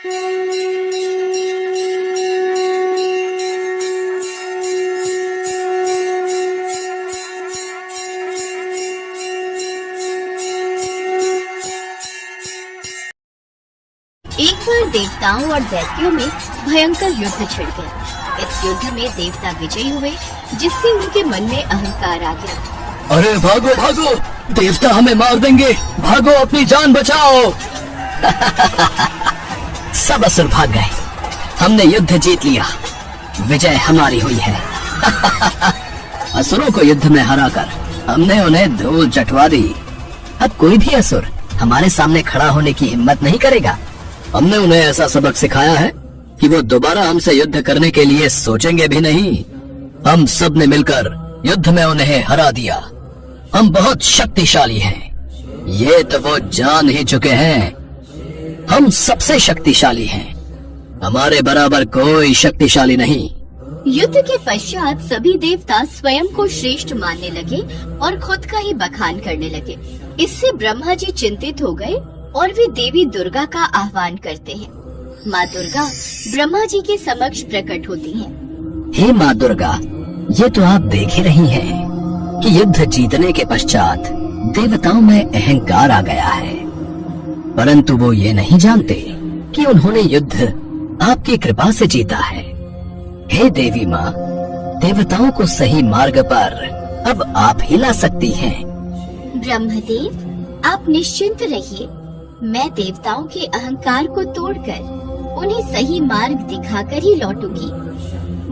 एक बार देवताओं और दैत्यों में भयंकर युद्ध छिड़ गया। इस युद्ध में देवता विजयी हुए, जिससे उनके मन में अहंकार आ गया। अरे भागो भागो, देवता हमें मार देंगे, भागो अपनी जान बचाओ। सब असुर भाग गए, हमने युद्ध जीत लिया, विजय हमारी हुई है। असुरों को युद्ध में हराकर हमने उन्हें धूल चटवा दी। अब कोई भी असुर हमारे सामने खड़ा होने की हिम्मत नहीं करेगा। हमने उन्हें ऐसा सबक सिखाया है कि वो दोबारा हमसे युद्ध करने के लिए सोचेंगे भी नहीं। हम सब ने मिलकर युद्ध में उन्हें हरा दिया। हम बहुत शक्तिशाली हैं। ये तो वो जान ही चुके हैं। हम सबसे शक्तिशाली हैं। हमारे बराबर कोई शक्तिशाली नहीं। युद्ध के पश्चात सभी देवता स्वयं को श्रेष्ठ मानने लगे और खुद का ही बखान करने लगे। इससे ब्रह्मा जी चिंतित हो गए और वे देवी दुर्गा का आह्वान करते हैं। माँ दुर्गा ब्रह्मा जी के समक्ष प्रकट होती हैं। हे माँ दुर्गा, ये तो आप देख ही रही हैं कि युद्ध जीतने के पश्चात देवताओं में अहंकार आ गया है, परंतु वो ये नहीं जानते कि उन्होंने युद्ध आपकी कृपा से जीता है। हे देवी माँ, देवताओं को सही मार्ग पर अब आप ही ला सकती हैं। ब्रह्मदेव, आप निश्चिंत रहिए। मैं देवताओं के अहंकार को तोड़कर उन्हें सही मार्ग दिखाकर ही लौटूंगी।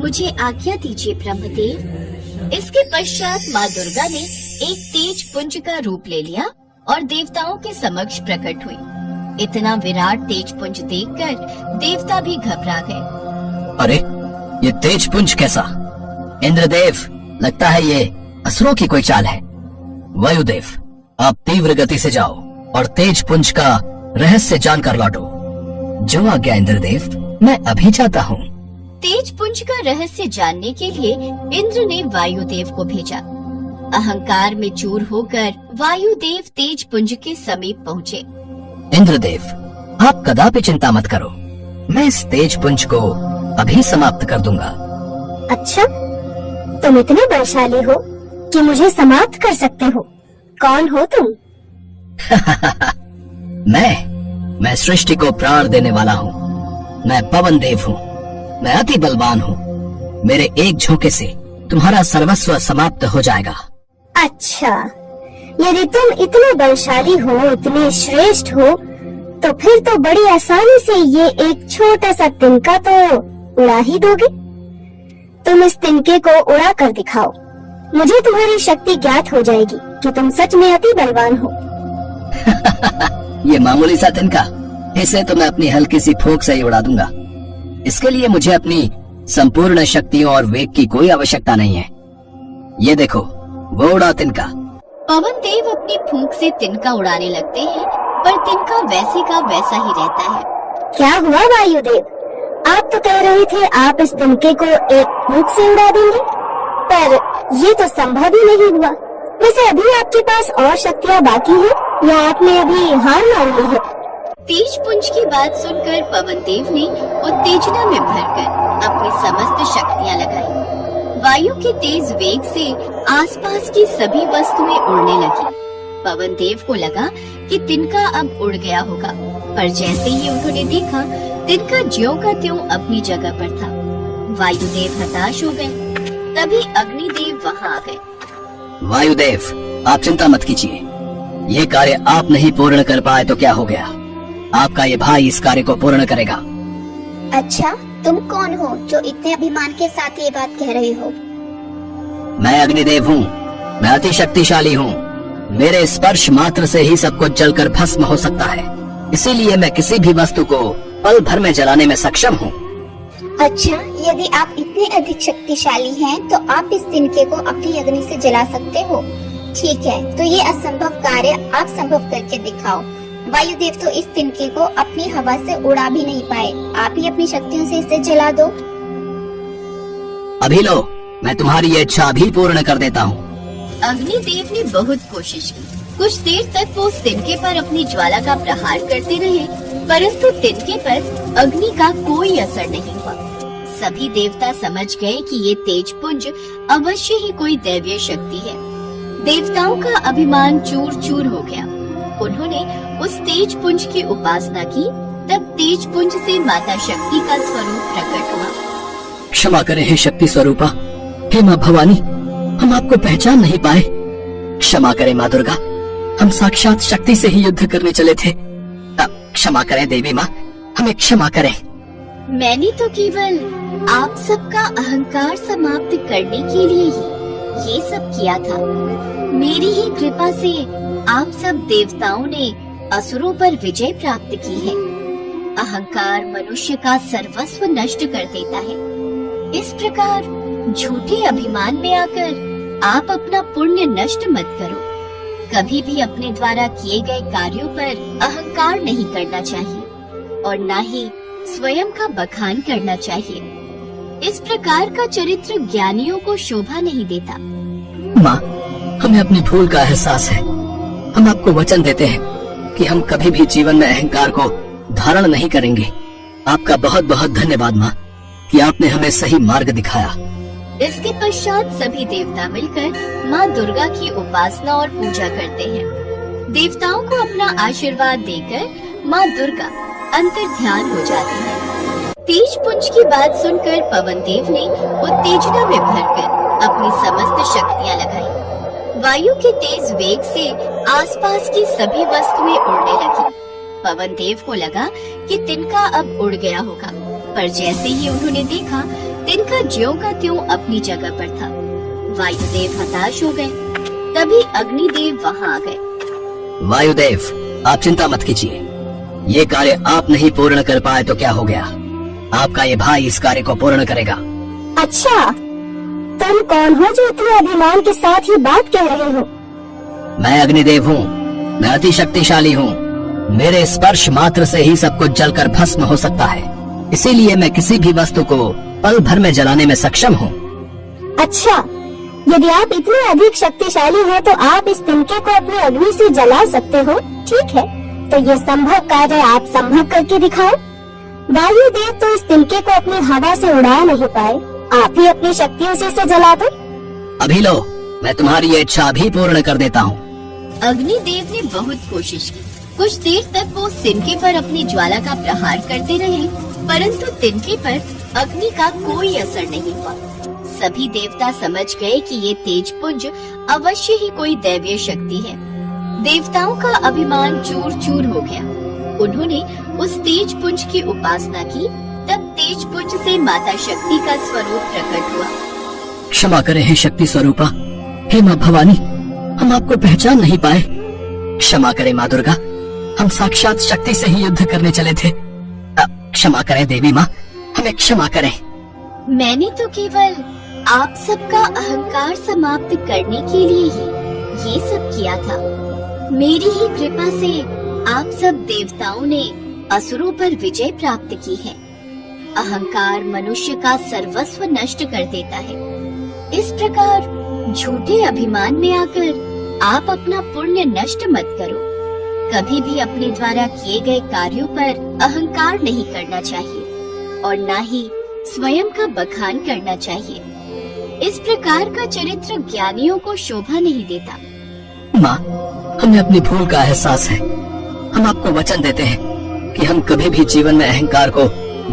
मुझे आज्ञा दीजिए ब्रह्मदेव। इसके पश्चात माँ दुर्गा ने एक तेज पुंज का रूप ले लिया और देवताओं के समक्ष प्रकट हुई। इतना विराट तेज पुंज देखकर देवता भी घबरा गए। अरे, ये तेज पुंज कैसा? इंद्रदेव, लगता है ये असुरों की कोई चाल है। वायुदेव, आप तीव्र गति से जाओ और तेज पुंज का रहस्य जानकर लौटो। जो आज्ञा इंद्रदेव, मैं अभी जाता हूँ। तेज पुंज का रहस्य जानने के लिए इंद्र ने वायुदेव को भेजा। अहंकार में चूर होकर वायुदेव तेज पुंज के समीप पहुँचे। इंद्रदेव, आप कदापि चिंता मत करो, मैं इस तेज पुंज को अभी समाप्त कर दूंगा। अच्छा, तुम इतने बलशाली हो कि मुझे समाप्त कर सकते हो। कौन हो तुम? मैं सृष्टि को प्राण देने वाला हूँ। मैं पवन देव हूँ। मैं अति बलवान हूँ। मेरे एक झोंके से तुम्हारा सर्वस्व समाप्त हो जाएगा। अच्छा, यदि तुम इतने बलशाली हो, इतने श्रेष्ठ हो, तो फिर तो बड़ी आसानी से ये एक छोटा सा तिनका तो उड़ा ही दोगे। तुम इस तिनके को उड़ा कर दिखाओ, मुझे तुम्हारी शक्ति ज्ञात हो जाएगी कि तुम सच में अति बलवान हो। ये मामूली सा तिनका, इसे तो मैं अपनी हल्की सी फूंक से ही उड़ा दूंगा। इसके लिए मुझे अपनी संपूर्ण शक्तियों और वेग की कोई आवश्यकता नहीं है। ये देखो, वो उड़ा तिनका। पवन देव अपनी फूंक से तिनका उड़ाने लगते हैं, पर तिनका वैसे का वैसा ही रहता है। क्या हुआ वायुदेव? आप तो कह रहे थे आप इस तिनके को एक फूंक से उड़ा देंगे, पर ये तो संभव ही नहीं हुआ। वैसे अभी आपके पास और शक्तियाँ बाकी हैं या आपने अभी हार मान ली है? तेज पुंज की बात सुनकर पवन देव ने उत्तेजना में भरकर अपनी समस्त शक्तियाँ लगाई। वायु के तेज वेग से आसपास की सभी वस्तुएं उड़ने लगी। पवन देव को लगा कि तिनका अब उड़ गया होगा, पर जैसे ही उन्होंने देखा, तिनका ज्यों का त्यों अपनी जगह पर था। वायुदेव हताश हो गए। तभी अग्निदेव वहाँ आ गए। वायुदेव, आप चिंता मत कीजिए। ये कार्य आप नहीं पूर्ण कर पाए तो क्या हो गया? आपका ये भाई इस कार्य को पूर्ण करेगा। अच्छा, तुम कौन हो जो इतने अभिमान के साथ ये बात कह रहे हो? मैं अग्निदेव हूँ। मैं अति शक्तिशाली हूँ। मेरे स्पर्श मात्र से ही सब कुछ जलकर भस्म हो सकता है। इसीलिए मैं किसी भी वस्तु को पल भर में जलाने में सक्षम हूँ। अच्छा, यदि आप इतने अधिक शक्तिशाली हैं, तो आप इस तिनके को अपनी अग्नि से जला सकते हो। ठीक है, तो ये असंभव कार्य आप संभव करके दिखाओ। वायुदेव तो इस तिनके को अपनी हवा से उड़ा भी नहीं पाए, आप ही अपनी शक्तियों से इसे जला दो। अभी लो, मैं तुम्हारी ये इच्छा भी पूर्ण कर देता हूँ। अग्निदेव ने बहुत कोशिश की। कुछ देर तक वो उस तिनके पर अपनी ज्वाला का प्रहार करते रहे, परंतु तिनके पर अग्नि का कोई असर नहीं हुआ। सभी देवता समझ गए कि ये तेजपुंज अवश्य ही कोई दैवीय शक्ति है। देवताओं का अभिमान चूर चूर हो गया। उन्होंने उस तेजपुंज की उपासना की। तब तेजपुंज से माता शक्ति का स्वरूप प्रकट हुआ। क्षमा करें हे शक्ति स्वरूपा, हे माँ भवानी, हम आपको पहचान नहीं पाए। क्षमा करें माँ दुर्गा, हम साक्षात शक्ति से ही युद्ध करने चले थे। क्षमा करें देवी माँ, हमें क्षमा करें। मैंने तो केवल आप सबका अहंकार समाप्त करने के लिए ही ये सब किया था। मेरी ही कृपा से आप सब देवताओं ने असुरों पर विजय प्राप्त की है। अहंकार मनुष्य का सर्वस्व नष्ट कर देता है। इस प्रकार झूठे अभिमान में आकर आप अपना पुण्य नष्ट मत करो। कभी भी अपने द्वारा किए गए कार्यों पर अहंकार नहीं करना चाहिए और न ही स्वयं का बखान करना चाहिए। इस प्रकार का चरित्र ज्ञानियों को शोभा नहीं देता। माँ, हमें अपनी भूल का एहसास है। हम आपको वचन देते हैं कि हम कभी भी जीवन में अहंकार को धारण नहीं करेंगे। आपका बहुत बहुत धन्यवाद माँ कि आपने हमें सही मार्ग दिखाया। इसके पश्चात सभी देवता मिलकर माँ दुर्गा की उपासना और पूजा करते हैं। देवताओं को अपना आशीर्वाद देकर माँ दुर्गा अंतर्ध्यान हो जाती है। तेजपुंज की बात सुनकर पवन देव ने उत्तेजना में भरकर अपनी समस्त शक्तियाँ लगाई। वायु के तेज वेग से आसपास की सभी वस्तुएं उड़ने लगी। पवन देव को लगा कि तिनका अब उड़ गया होगा, पर जैसे ही उन्होंने देखा तिनका ज्यों का त्यों अपनी जगह पर था। वायुदेव हताश हो गए। तभी अग्निदेव वहाँ आ गए। वायुदेव, आप चिंता मत कीजिए। ये कार्य आप नहीं पूर्ण कर पाए तो क्या हो गया, आपका ये भाई इस कार्य को पूर्ण करेगा। अच्छा, तुम कौन हो जो इतने अभिमान के साथ ये बात कह रहे हो? मैं अग्निदेव हूँ। मैं अति शक्तिशाली हूँ। मेरे स्पर्श मात्र से ही सब कुछ जलकर भस्म हो सकता है। इसीलिए मैं किसी भी वस्तु को पल भर में जलाने में सक्षम हूँ। अच्छा, यदि आप इतने अधिक शक्तिशाली हैं, तो आप इस तिनके को अपनी अग्नि से जला सकते हो। ठीक है, तो ये संभव कार्य आप संभव करके दिखाओ। वायुदेव तो इस तिनके को अपनी हवा से उड़ा नहीं पाए, आप ही अपनी शक्तियों से इसे जला दो। अभी लो, मैं तुम्हारी ये इच्छा भी पूर्ण कर देता हूँ। अग्निदेव ने बहुत कोशिश की। कुछ देर तक वो तिनके पर अपनी ज्वाला का प्रहार करते रहे, परंतु तिनके पर अग्नि का कोई असर नहीं हुआ। सभी देवता समझ गए कि ये तेजपुंज अवश्य ही कोई दैवीय शक्ति है। देवताओं का अभिमान चूर चूर हो गया। उन्होंने उस तेजपुंज की उपासना की। तब तेजपुंज से माता शक्ति का स्वरूप प्रकट हुआ। क्षमा करें हे शक्ति स्वरूपा, हे माँ भवानी, हम आपको पहचान नहीं पाए। क्षमा करें माँ दुर्गा, हम साक्षात शक्ति से ही युद्ध करने चले थे। क्षमा करें देवी माँ, हमें क्षमा करें। मैंने तो केवल आप सबका अहंकार समाप्त करने के लिए ही ये सब किया था। मेरी ही कृपा से आप सब देवताओं ने असुरों पर विजय प्राप्त की है। अहंकार मनुष्य का सर्वस्व नष्ट कर देता है। इस प्रकार झूठे अभिमान में आकर आप अपना पुण्य नष्ट मत करो। कभी भी अपने द्वारा किए गए कार्यों पर अहंकार नहीं करना चाहिए और न ही स्वयं का बखान करना चाहिए। इस प्रकार का चरित्र ज्ञानियों को शोभा नहीं देता। माँ, हमें अपनी भूल का एहसास है। हम आपको वचन देते हैं कि हम कभी भी जीवन में अहंकार को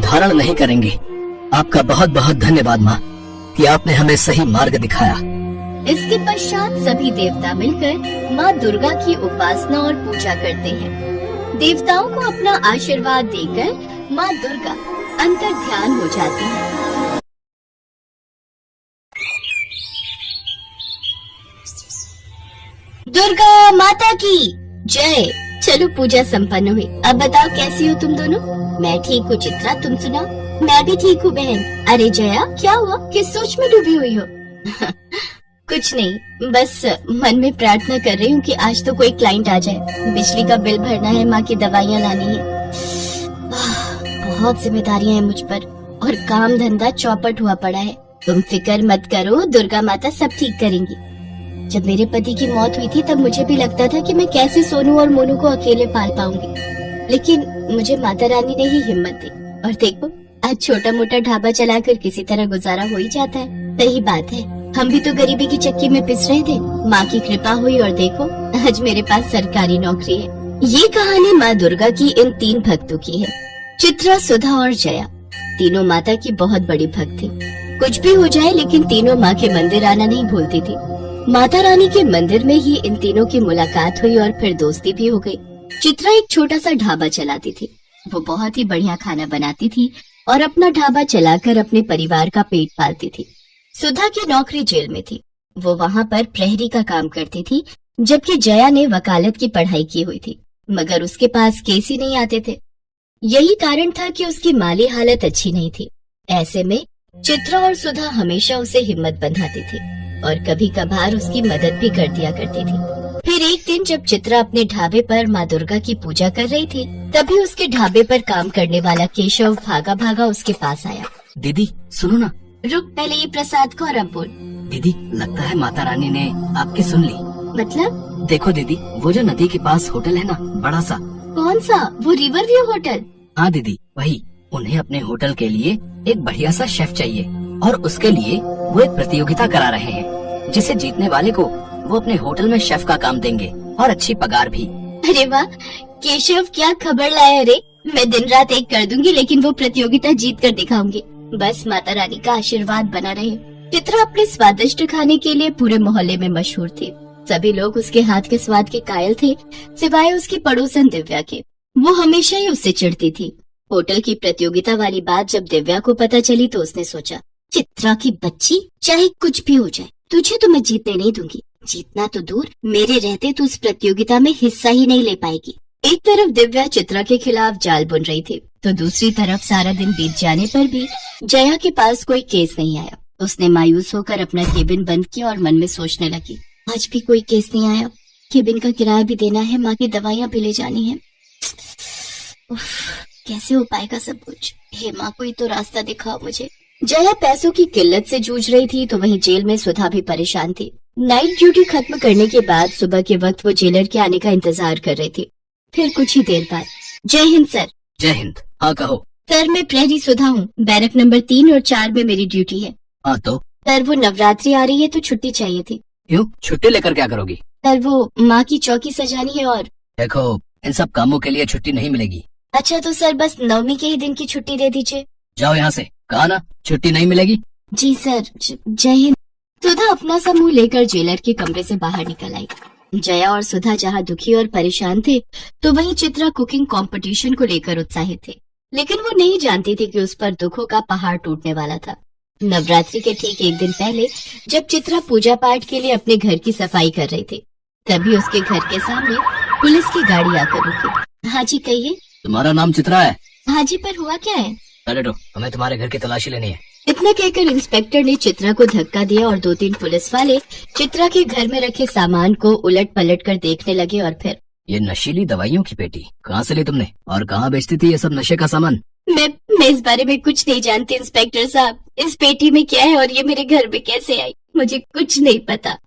धारण नहीं करेंगे। आपका बहुत बहुत धन्यवाद माँ कि आपने हमें सही मार्ग दिखाया। इसके पश्चात सभी देवता मिलकर माँ दुर्गा की उपासना और पूजा करते हैं। देवताओं को अपना आशीर्वाद देकर माँ दुर्गा अंतर्ध्यान हो जाती है। दुर्गा माता की जय। चलो पूजा संपन्न हुई। अब बताओ कैसी हो तुम दोनों? मैं ठीक हूँ चित्रा, तुम सुनाओ? मैं भी ठीक हूँ बहन। अरे जया, क्या हुआ? किस सोच में डूबी हुई हो? कुछ नहीं, बस मन में प्रार्थना कर रही हूँ कि आज तो कोई क्लाइंट आ जाए। बिजली का बिल भरना है, माँ की दवाइयाँ लानी है। बहुत जिम्मेदारियाँ हैं मुझ पर और काम धंधा चौपट हुआ पड़ा है। तुम फिक्र मत करो, दुर्गा माता सब ठीक करेंगी। जब मेरे पति की मौत हुई थी तब मुझे भी लगता था कि मैं कैसे सोनू और मोनू को अकेले पाल पाऊंगी। लेकिन मुझे माता रानी ने ही हिम्मत दी और देखो आज छोटा मोटा ढाबा चलाकर किसी तरह गुजारा हो ही जाता है। सही बात है, हम भी तो गरीबी की चक्की में पिस रहे थे, माँ की कृपा हुई और देखो आज मेरे पास सरकारी नौकरी है। ये कहानी माँ दुर्गा की इन 3 भक्तों की है, चित्रा, सुधा और जया। तीनों माता की बहुत बड़ी भक्त थी। कुछ भी हो जाए लेकिन तीनों माँ के मंदिर आना नहीं भूलती थी। माता रानी के मंदिर में ही इन तीनों की मुलाकात हुई और फिर दोस्ती भी हो गई। चित्रा एक छोटा सा ढाबा चलाती थी। वो बहुत ही बढ़िया खाना बनाती थी और अपना ढाबा चलाकर अपने परिवार का पेट पालती थी। सुधा की नौकरी जेल में थी। वो वहाँ पर प्रहरी का काम करती थी, जबकि जया ने वकालत की पढ़ाई की हुई थी, मगर उसके पास केस ही नहीं आते थे। यही कारण था कि उसकी माली हालत अच्छी नहीं थी। ऐसे में चित्रा और सुधा हमेशा उसे हिम्मत बंधाती थी और कभी कभार उसकी मदद भी कर दिया करती थी। फिर एक दिन जब चित्रा अपने ढाबे पर माँ दुर्गा की पूजा कर रही थी, तभी उसके ढाबे पर काम करने वाला केशव भागा भागा उसके पास आया। दीदी सुनो ना। रुक, पहले ये प्रसाद को और अब बोल। दीदी लगता है माता रानी ने आपकी सुन ली। मतलब? देखो दीदी, वो जो नदी के पास होटल है ना, बड़ा सा। कौन सा? वो रिवर व्यू होटल? हाँ दीदी वही। उन्हें अपने होटल के लिए एक बढ़िया सा शेफ चाहिए और उसके लिए वो एक प्रतियोगिता करा रहे हैं, जिसे जीतने वाले को वो अपने होटल में शेफ का काम देंगे और अच्छी पगार भी। अरे वाह केशव, क्या खबर लाया रे। मैं दिन रात एक कर दूंगी लेकिन वो प्रतियोगिता जीत कर दिखाऊंगी। बस माता रानी का आशीर्वाद बना रहे। चित्रा अपने स्वादिष्ट खाने के लिए पूरे मोहल्ले में मशहूर थी। सभी लोग उसके हाथ के स्वाद के कायल थे, सिवाय उसकी पड़ोसन दिव्या के। वो हमेशा ही उससे चिढ़ती थी। होटल की प्रतियोगिता वाली बात जब दिव्या को पता चली तो उसने सोचा, चित्रा की बच्ची, चाहे कुछ भी हो जाए तुझे तो मैं जीतने नहीं दूंगी। जीतना तो दूर, मेरे रहते तो इस प्रतियोगिता में हिस्सा ही नहीं ले पाएगी। एक तरफ दिव्या चित्रा के खिलाफ जाल बुन रही थी, तो दूसरी तरफ सारा दिन बीत जाने पर भी जया के पास कोई केस नहीं आया। उसने मायूस होकर अपना केबिन बंद किया और मन में सोचने लगी, आज भी कोई केस नहीं आया। केबिन का किराया भी देना है, माँ की दवाइयाँ भी ले जानी है। कैसे हो पाएगा सब कुछ? हे माँ, कोई तो रास्ता दिखाओ मुझे। जया पैसों की किल्लत से जूझ रही थी, तो वहीं जेल में सुधा भी परेशान थी। नाइट ड्यूटी खत्म करने के बाद सुबह के वक्त वो जेलर के आने का इंतजार कर रही थी। फिर कुछ ही देर बाद, जय हिंद सर। जय हिंद। हाँ कहो। सर मैं प्रहरी सुधा हूँ, बैरक नंबर 3 और 4 में मेरी ड्यूटी है। हाँ तो? सर वो नवरात्रि आ रही है तो छुट्टी चाहिए थी। क्यों? छुट्टी लेकर क्या करोगी? सर वो माँ की चौकी सजानी है और। देखो इन सब कामों के लिए छुट्टी नहीं मिलेगी। अच्छा तो सर बस नवमी के ही दिन की छुट्टी दे दीजिए। जाओ यहाँ से, कहा ना छुट्टी नहीं मिलेगी। जी सर। जय हिंद। सुधा अपना सा मुंह लेकर जेलर के कमरे से बाहर निकल आई। जया और सुधा जहाँ दुखी और परेशान थे, तो वहीं चित्रा कुकिंग कंपटीशन को लेकर उत्साहित थे। लेकिन वो नहीं जानती थी कि उस पर दुखों का पहाड़ टूटने वाला था। नवरात्रि के ठीक एक दिन पहले जब चित्रा पूजा पाठ के लिए अपने घर की सफाई कर रही थी, तभी उसके घर के सामने पुलिस की गाड़ी आकर रुकी। हाँ जी कहिए। तुम्हारा नाम चित्रा है? हाँ जी, पर हुआ क्या है? अरे हमें तुम्हारे घर की तलाशी लेनी है। इतना कहकर इंस्पेक्टर ने चित्रा को धक्का दिया और 2-3 पुलिस वाले चित्रा के घर में रखे सामान को उलट पलट कर देखने लगे। और फिर, ये नशीली दवाइयों की पेटी कहाँ से ली तुमने और कहाँ बेचती थी ये सब नशे का सामान? मैं इस बारे में कुछ नहीं जानती इंस्पेक्टर साहब। इस पेटी में क्या है और ये मेरे घर में कैसे आई, मुझे कुछ नहीं पता।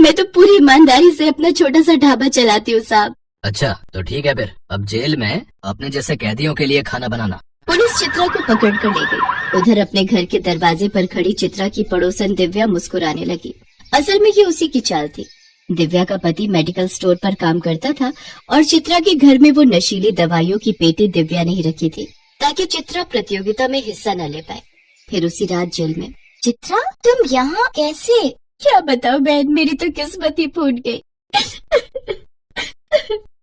मैं तो पूरी ईमानदारी से अपना छोटा सा ढाबा चलाती हूँ साहब। अच्छा तो ठीक है, फिर अब जेल में अपने जैसे कैदियों के लिए खाना बनाना। पुलिस चित्रा को पकड़ कर ले गई। उधर अपने घर के दरवाजे पर खड़ी चित्रा की पड़ोसन दिव्या मुस्कुराने लगी। असल में ये उसी की चाल थी। दिव्या का पति मेडिकल स्टोर पर काम करता था और चित्रा के घर में वो नशीली दवाइयों की पेटी दिव्या ने ही रखी थी, ताकि चित्रा प्रतियोगिता में हिस्सा न ले पाए। फिर उसी रात जेल में। चित्रा तुम यहाँ कैसे? क्या बताओ बहन, मेरी तो किस्मत ही फूट गई।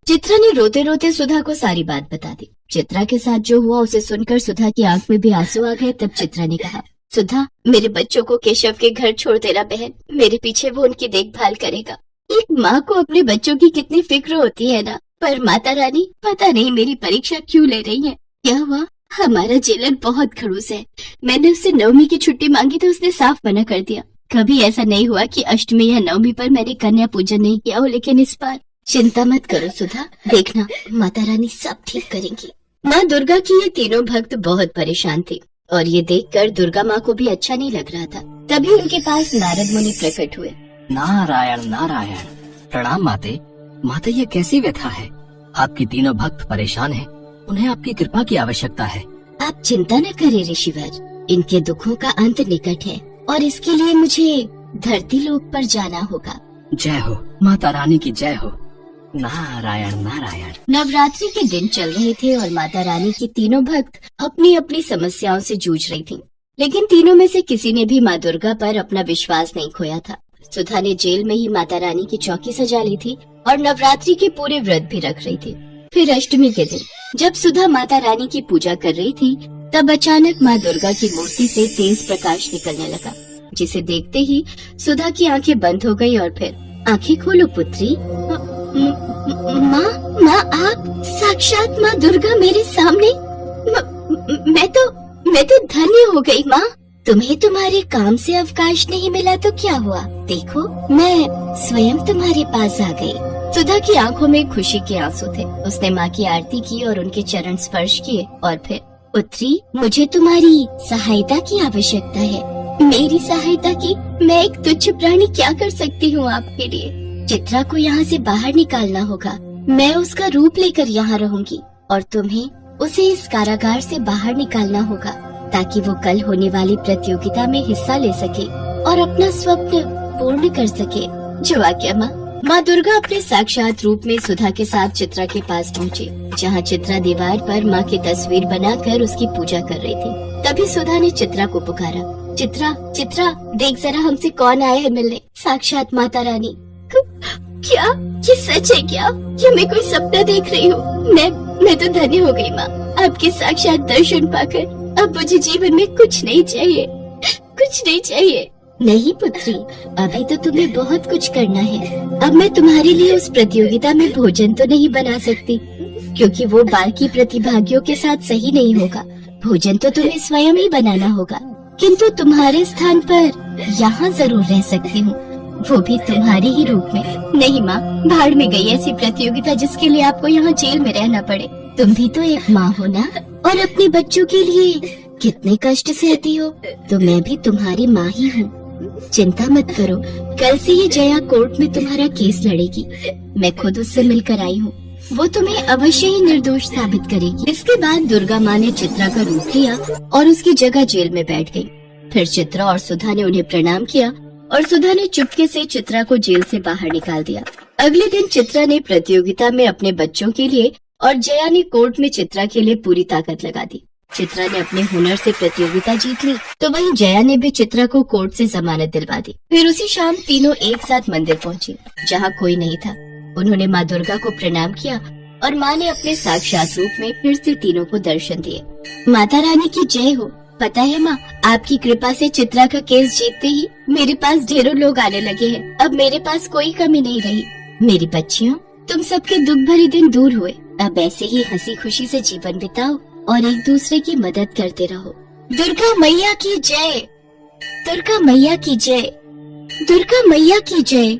चित्रा ने रोते रोते सुधा को सारी बात बता दी। चित्रा के साथ जो हुआ उसे सुनकर सुधा की आंख में भी आंसू आ गए। तब चित्रा ने कहा, सुधा मेरे बच्चों को केशव के घर छोड़ देना बहन, मेरे पीछे वो उनकी देखभाल करेगा। एक माँ को अपने बच्चों की कितनी फिक्र होती है ना, पर माता रानी पता नहीं मेरी परीक्षा क्यों ले रही है। क्या हुआ? हमारा जेलर बहुत खड़ूस है। मैंने उससे नवमी की छुट्टी मांगी तो उसने साफ मना कर दिया। कभी ऐसा नहीं हुआ कि अष्टमी या नवमी पर मैंने कन्या पूजन नहीं किया हो, लेकिन इस बार चिंता मत करो सुधा, देखना माता रानी सब ठीक करेंगी। माँ दुर्गा की ये तीनों भक्त बहुत परेशान थे और ये देखकर दुर्गा माँ को भी अच्छा नहीं लग रहा था। तभी उनके पास नारद मुनि प्रकट हुए। नारायण नारायण। प्रणाम माते। माते ये कैसी व्यथा है? आपकी तीनों भक्त परेशान हैं उन्हें आपकी कृपा की आवश्यकता है। आप चिंता न करें ऋषिवर, इनके दुखों का अंत निकट है और इसके लिए मुझे धरती लोक पर जाना होगा। जय हो, माता रानी की जय हो। नारायण नारायण। नवरात्रि के दिन चल रहे थे और माता रानी की तीनों भक्त अपनी अपनी समस्याओं से जूझ रही थीं। लेकिन तीनों में से किसी ने भी माँ दुर्गा पर अपना विश्वास नहीं खोया था। सुधा ने जेल में ही माता रानी की चौकी सजा ली थी और नवरात्रि के पूरे व्रत भी रख रही थी। फिर अष्टमी के दिन जब सुधा माता रानी की पूजा कर रही थी, तब अचानक माँ दुर्गा की मूर्ति से तेज प्रकाश निकलने लगा, जिसे देखते ही सुधा की आंखें बंद हो गई और फिर आंखें खोलो पुत्री। माँ आप साक्षात माँ दुर्गा मेरे सामने। मैं तो धन्य हो गई माँ। तुम्हें तुम्हारे काम से अवकाश नहीं मिला तो क्या हुआ, देखो मैं स्वयं तुम्हारे पास आ गई। सुधा की आंखों में खुशी के आंसू थे। उसने माँ की आरती की और उनके चरण स्पर्श किए और फिर, पुत्री मुझे तुम्हारी सहायता की आवश्यकता है। मेरी सहायता की? मैं एक तुच्छ प्राणी क्या कर सकती हूँ आपके लिए? चित्रा को यहाँ से बाहर निकालना होगा। मैं उसका रूप लेकर यहाँ रहूंगी और तुम्हें उसे इस कारागार से बाहर निकालना होगा ताकि वो कल होने वाली प्रतियोगिता में हिस्सा ले सके और अपना स्वप्न पूर्ण कर सके। जो आज्ञा माँ। माँ दुर्गा अपने साक्षात रूप में सुधा के साथ चित्रा के पास पहुँची, जहाँ चित्रा दीवार पर माँ की तस्वीर बनाकर उसकी पूजा कर रही थी। तभी सुधा ने चित्रा को पुकारा, चित्रा चित्रा देख जरा हमसे कौन आया है मिलने। साक्षात माता रानी। क्या ये सच है क्या? क्या मैं कोई सपना देख रही हूँ? मैं तो धन्य हो गई माँ, आपके साक्षात दर्शन पाकर। अब मुझे जीवन में कुछ नहीं चाहिए, कुछ नहीं चाहिए। नहीं पुत्री, अभी तो तुम्हें बहुत कुछ करना है। अब मैं तुम्हारे लिए उस प्रतियोगिता में भोजन तो नहीं बना सकती, क्योंकि वो बाकी प्रतिभागियों के साथ सही नहीं होगा। भोजन तो तुम्हें स्वयं ही बनाना होगा, किंतु तुम्हारे स्थान पर यहाँ जरूर रह सकती हूँ, वो भी तुम्हारे ही रूप में। नहीं माँ, भाड़ में गई ऐसी प्रतियोगिता जिसके लिए आपको यहाँ जेल में रहना पड़े। तुम भी तो एक माँ हो ना, और अपने बच्चों के लिए कितने कष्ट सहती हो। तो मैं भी तुम्हारी माँ ही हूँ। चिंता मत करो, कल से ये जया कोर्ट में तुम्हारा केस लड़ेगी। मैं खुद उससे मिलकर आई हूँ, वो तुम्हें अवश्य ही निर्दोष साबित करेगी। इसके बाद दुर्गा माँ ने चित्रा का रूप लिया और उसकी जगह जेल में बैठ गई। फिर चित्रा और सुधा ने उन्हें प्रणाम किया और सुधा ने चुपके से चित्रा को जेल से बाहर निकाल दिया। अगले दिन चित्रा ने प्रतियोगिता में अपने बच्चों के लिए और जया ने कोर्ट में चित्रा के लिए पूरी ताकत लगा दी। चित्रा ने अपने हुनर से प्रतियोगिता जीत ली, तो वहीं जया ने भी चित्रा को कोर्ट से जमानत दिलवा दी। फिर उसी शाम तीनों एक साथ मंदिर पहुँचे, जहाँ कोई नहीं था। उन्होंने माँ दुर्गा को प्रणाम किया और माँ ने अपने साक्षात रूप में फिर से तीनों को दर्शन दिए। माता रानी की जय हो। पता है माँ, आपकी कृपा से चित्रा का केस जीतते ही मेरे पास ढेरों लोग आने लगे हैं। अब मेरे पास कोई कमी नहीं रही। मेरी बच्चियों, तुम सबके दुख भरे दिन दूर हुए। अब ऐसे ही हंसी खुशी से जीवन बिताओ और एक दूसरे की मदद करते रहो। दुर्गा मैया की जय, दुर्गा मैया की जय, दुर्गा मैया की जय।